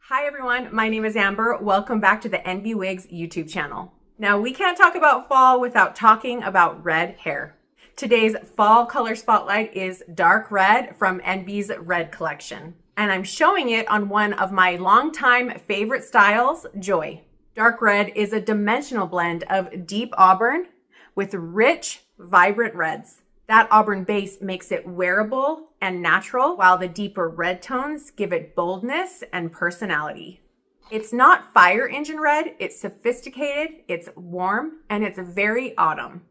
Hi everyone, my name is Amber. Welcome back to the Envy Wigs YouTube channel. Now we can't talk about fall without talking about red hair. Today's fall color spotlight is dark red from Envy's Red collection. And I'm showing it on one of my longtime favorite styles, Joy. Dark red is a dimensional blend of deep auburn with rich, vibrant reds. That auburn base makes it wearable and natural, while the deeper red tones give it boldness and personality. It's not fire engine red, it's sophisticated, it's warm, and it's very autumn.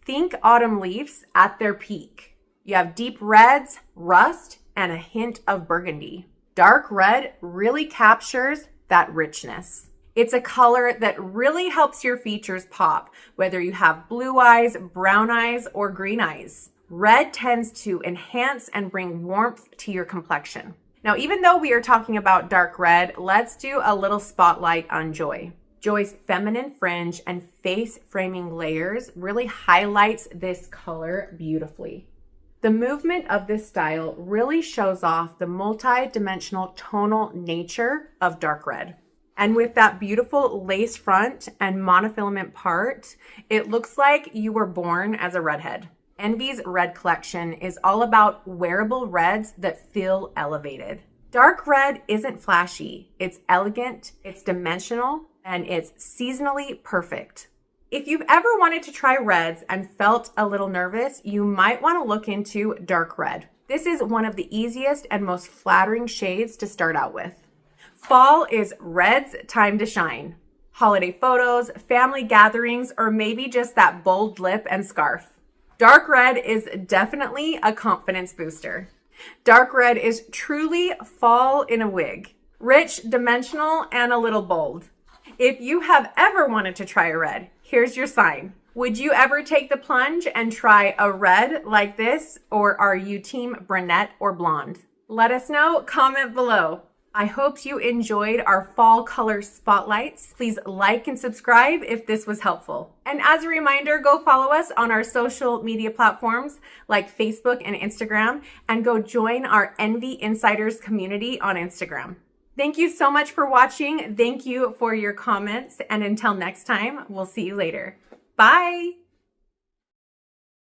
Think autumn leaves at their peak. You have deep reds, rust, and a hint of burgundy. Dark red really captures that richness. It's a color that really helps your features pop, whether you have blue eyes, brown eyes, or green eyes. Red tends to enhance and bring warmth to your complexion. Now, even though we are talking about dark red, let's do a little spotlight on Joy. Joy's feminine fringe and face framing layers really highlights this color beautifully. The movement of this style really shows off the multi-dimensional tonal nature of dark red. And with that beautiful lace front and monofilament part, it looks like you were born as a redhead. Envy's Red collection is all about wearable reds that feel elevated. Dark red isn't flashy, it's elegant, it's dimensional, and it's seasonally perfect. If you've ever wanted to try reds and felt a little nervous, you might want to look into dark red. This is one of the easiest and most flattering shades to start out with. Fall is red's time to shine. Holiday photos, family gatherings, or maybe just that bold lip and scarf. Dark red is definitely a confidence booster. Dark red is truly fall in a wig. Rich, dimensional, and a little bold. If you have ever wanted to try a red, here's your sign. Would you ever take the plunge and try a red like this, or are you team brunette or blonde? Let us know, comment below. I hope you enjoyed our fall color spotlights. Please like and subscribe if this was helpful. And as a reminder, go follow us on our social media platforms like Facebook and Instagram, and go join our Envy Insiders community on Instagram. Thank you so much for watching. Thank you for your comments. And until next time, we'll see you later. Bye.